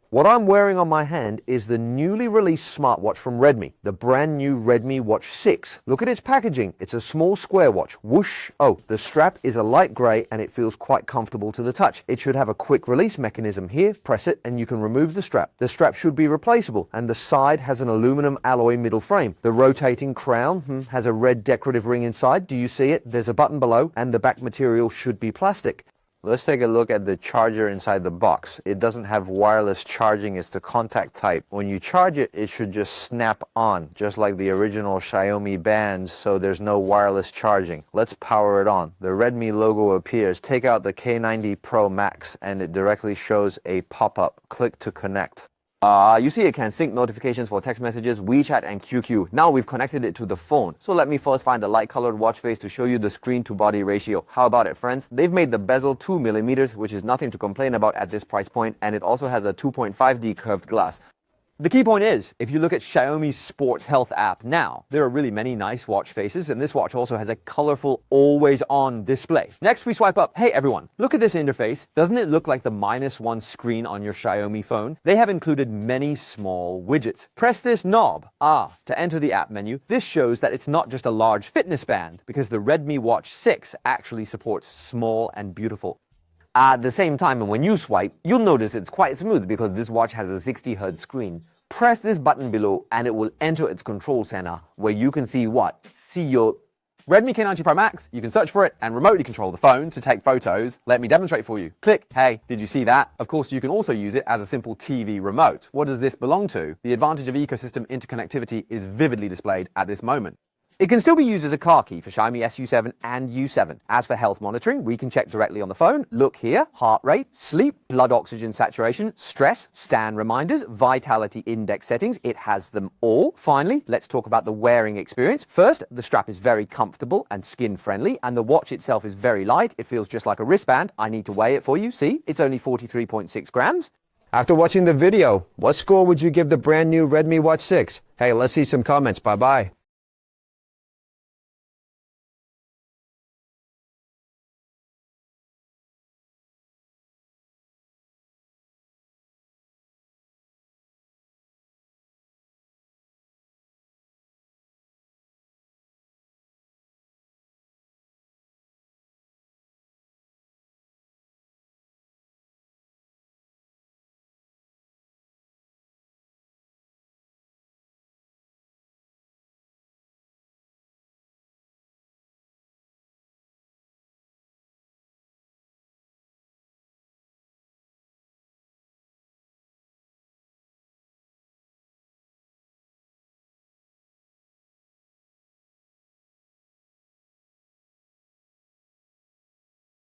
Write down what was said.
What I'm wearing on my hand is the newly released smartwatch from Redmi, the brand new Redmi Watch 6. Look at its packaging. It's a small square watch. Whoosh. Oh, the strap is a light grey and it feels quite comfortable to the touch. It should have a quick release mechanism here. Press it and you can remove the strap. The strap should be replaceable and the side has an aluminum alloy middle frame. The rotating crown has a red decorative ring inside. Do you see it? There's a button below and the back material should be plastic. Let's take a look at the charger inside the box. It doesn't have wireless charging, it's the contact type. When you charge it, it should just snap on, just like the original Xiaomi bands, so there's no wireless charging. Let's power it on. The Redmi logo appears. Take out the K90 Pro Max and it directly shows a pop-up. Click to connect. You see it can sync notifications for text messages, WeChat and QQ. Now we've connected it to the phone. So let me first find the light colored watch face to show you the screen to body ratio. How about it, friends? They've made the bezel 2mm, which is nothing to complain about at this price point, and it also has a 2.5D curved glass. The key point is, if you look at Xiaomi's sports health app now, there are really many nice watch faces, and this watch also has a colorful, always-on display. Next, we swipe up. Hey everyone, look at this interface. Doesn't it look like the -1 screen on your Xiaomi phone? They have included many small widgets. Press this knob, to enter the app menu. This shows that it's not just a large fitness band, because the Redmi Watch 6 actually supports small and beautiful. At the same time, when you swipe, you'll notice it's quite smooth because this watch has a 60Hz screen. Press this button below and it will enter its control center where you can see what? See your Redmi K90 Pro Max. You can search for it and remotely control the phone to take photos. Let me demonstrate for you. Click. Hey, did you see that? Of course, you can also use it as a simple TV remote. What does this belong to? The advantage of ecosystem interconnectivity is vividly displayed at this moment. It can still be used as a car key for Xiaomi SU7 and U7. As for health monitoring, we can check directly on the phone. Look here, heart rate, sleep, blood oxygen saturation, stress, stand reminders, vitality index settings. It has them all. Finally, let's talk about the wearing experience. First, the strap is very comfortable and skin friendly, and the watch itself is very light. It feels just like a wristband. I need to weigh it for you. See, it's only 43.6 grams. After watching the video, what score would you give the brand new Redmi Watch 6? Hey, let's see some comments. Bye-bye.